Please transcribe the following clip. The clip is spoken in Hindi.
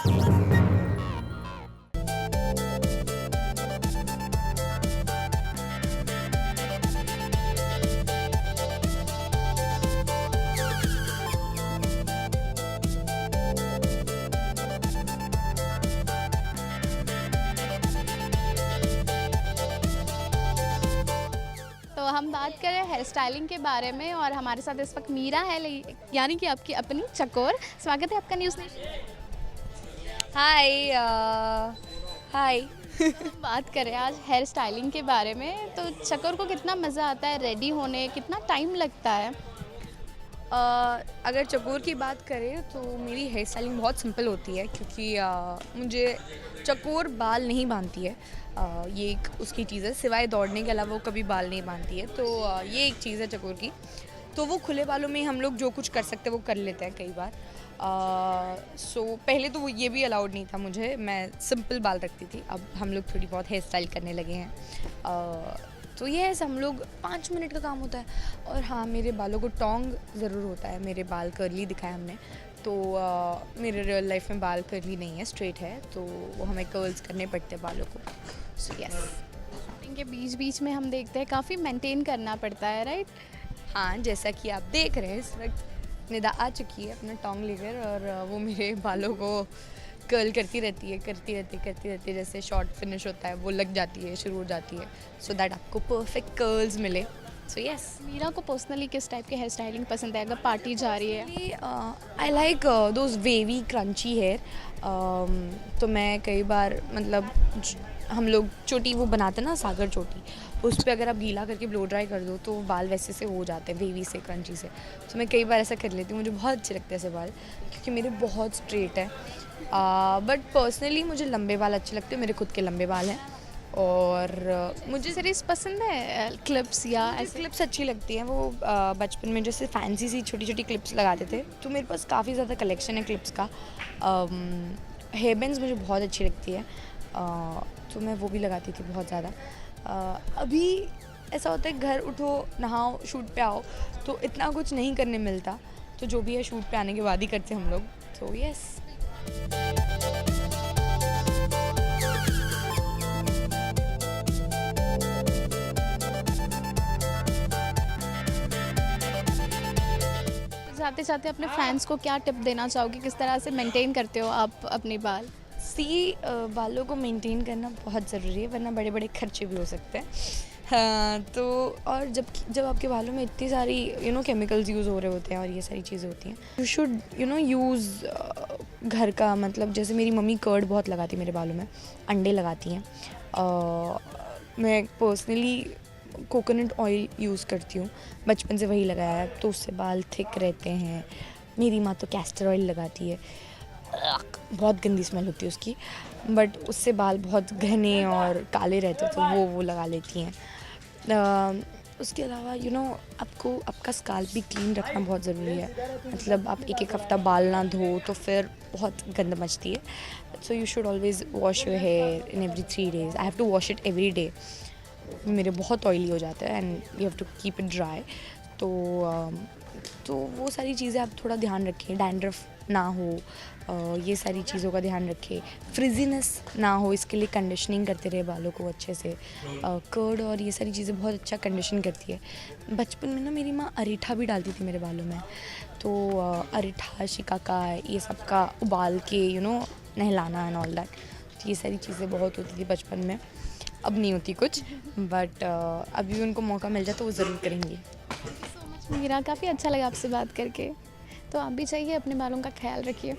तो हम बात करें हेयर स्टाइलिंग के बारे में और हमारे साथ इस वक्त मीरा है, यानी कि आपकी अपनी चकोर। स्वागत है आपका न्यूज़ नेशन। हाय हाय। बात करें आज हेयर स्टाइलिंग के बारे में, तो चकोर को कितना मज़ा आता है रेडी होने, कितना टाइम लगता है? अगर चकोर की बात करें तो मेरी हेयर स्टाइलिंग बहुत सिंपल होती है, क्योंकि मुझे चकोर बाल नहीं बांधती है। ये एक उसकी चीज़ है, सिवाय दौड़ने के अलावा वो कभी बाल नहीं बांधती है। तो ये एक चीज़ है चकोर की। तो वो खुले बालों में हम लोग जो कुछ कर सकते हैं वो कर लेते हैं कई बार। सो पहले तो वो ये भी अलाउड नहीं था मुझे, मैं सिंपल बाल रखती थी। अब हम लोग थोड़ी बहुत हेयर स्टाइल करने लगे हैं। तो ये ऐसा हम लोग 5 मिनट का काम होता है। और हाँ, मेरे बालों को टोंग ज़रूर होता है। मेरे बाल कर्ली दिखाए हमने, तो मेरे रियल लाइफ में बाल कर्ली नहीं है, स्ट्रेट है, तो वो हमें कर्ल्स करने पड़ते हैं बालों को। So yes. इनके बीच बीच में हम देखते हैं काफ़ी मेंटेन करना पड़ता है, राइट? हाँ, जैसा कि आप देख रहे हैं इस वक्त निदा आ चुकी है अपना टोंग लेकर, और वो मेरे बालों को कर्ल करती रहती है। जैसे शॉर्ट फिनिश होता है वो लग जाती है, शुरू हो जाती है, सो दैट आपको परफेक्ट कर्ल्स मिले। So yes. मीरा को पर्सनली किस टाइप के हेयर स्टाइलिंग पसंद है अगर पार्टी जा रही है? I like those wavy crunchy hair. तो मैं कई बार मतलब हम लोग चोटी वो बनाते हैं ना, सागर चोटी, उस पर अगर आप गीला करके ब्लो ड्राई कर दो तो बाल वैसे से हो जाते हैं, वेवी से, क्रंची से। तो मैं कई बार ऐसा कर लेती हूँ, मुझे बहुत अच्छे लगते हैं ऐसे बाल, क्योंकि मेरे बहुत स्ट्रेट है। बट पर्सनली मुझे लंबे बाल अच्छे लगते हैं, मेरे खुद के लंबे बाल हैं। और मुझे सीरीज पसंद है, क्लिप्स या ऐसे? क्लिप्स अच्छी लगती हैं। वो बचपन में जैसे फैंसी सी छोटी छोटी क्लिप्स लगाते थे, तो मेरे पास काफ़ी ज़्यादा कलेक्शन है क्लिप्स का। हेयर बैंड्स मुझे बहुत अच्छी लगती है, तो मैं वो भी लगाती थी बहुत ज़्यादा। अभी ऐसा होता है घर उठो, नहाओ, शूट पे आओ, तो इतना कुछ नहीं करने मिलता, तो जो भी है शूट पे आने के बाद ही करते हम लोग। तो यस। जाते जाते अपने फैंस को क्या टिप देना चाहोगे, किस तरह से मेंटेन करते हो आप अपने बाल? बालों को मेंटेन करना बहुत ज़रूरी है, वरना बड़े बड़े खर्चे भी हो सकते हैं। हाँ, तो और जब आपके बालों में इतनी सारी केमिकल्स यूज़ हो रहे होते हैं और ये सारी चीज़ें होती हैं, यू शुड यूज़ घर का, मतलब जैसे मेरी मम्मी कर्ड बहुत लगाती है मेरे बालों में, अंडे लगाती हैं। मैं पर्सनली कोकोनट ऑयल यूज़ करती हूँ, बचपन से वही लगाया है, तो उससे बाल थिक रहते हैं। मेरी माँ तो कैस्टर ऑयल लगाती है, बहुत गंदी स्मेल होती है उसकी, बट उससे बाल बहुत घने और काले रहते हैं, तो वो लगा लेती हैं। उसके अलावा आपको आपका स्काल्प भी क्लीन रखना बहुत ज़रूरी है। मतलब आप एक हफ्ता बाल ना धो तो फिर बहुत गंद मचती है। So you should always wash your hair in every 3 days। I have to wash it every day. मेरे बहुत ऑयली हो जाते हैं and you have to keep it dry. तो वो सारी चीज़ें आप थोड़ा ध्यान रखें, डैंड्रफ ना हो, ये सारी चीज़ों का ध्यान रखें, फ्रिजीनेस ना हो, इसके लिए कंडीशनिंग करते रहे बालों को अच्छे से। कर्ड और ये सारी चीज़ें बहुत अच्छा कंडीशन करती है। बचपन में ना मेरी माँ अरीठा भी डालती थी मेरे बालों में, तो अरीठा, शिकाकाई, ये सब का उबाल के नहलाना एंड ऑल दैट, ये सारी चीज़ें बहुत होती थी बचपन में। अब नहीं होती कुछ, बट अभी उनको मौका मिल जाए तो वो ज़रूर करेंगी। सो मच मीरा, काफ़ी अच्छा लगा आपसे बात करके। तो आप भी चाहिए अपने बालों का ख्याल रखिए।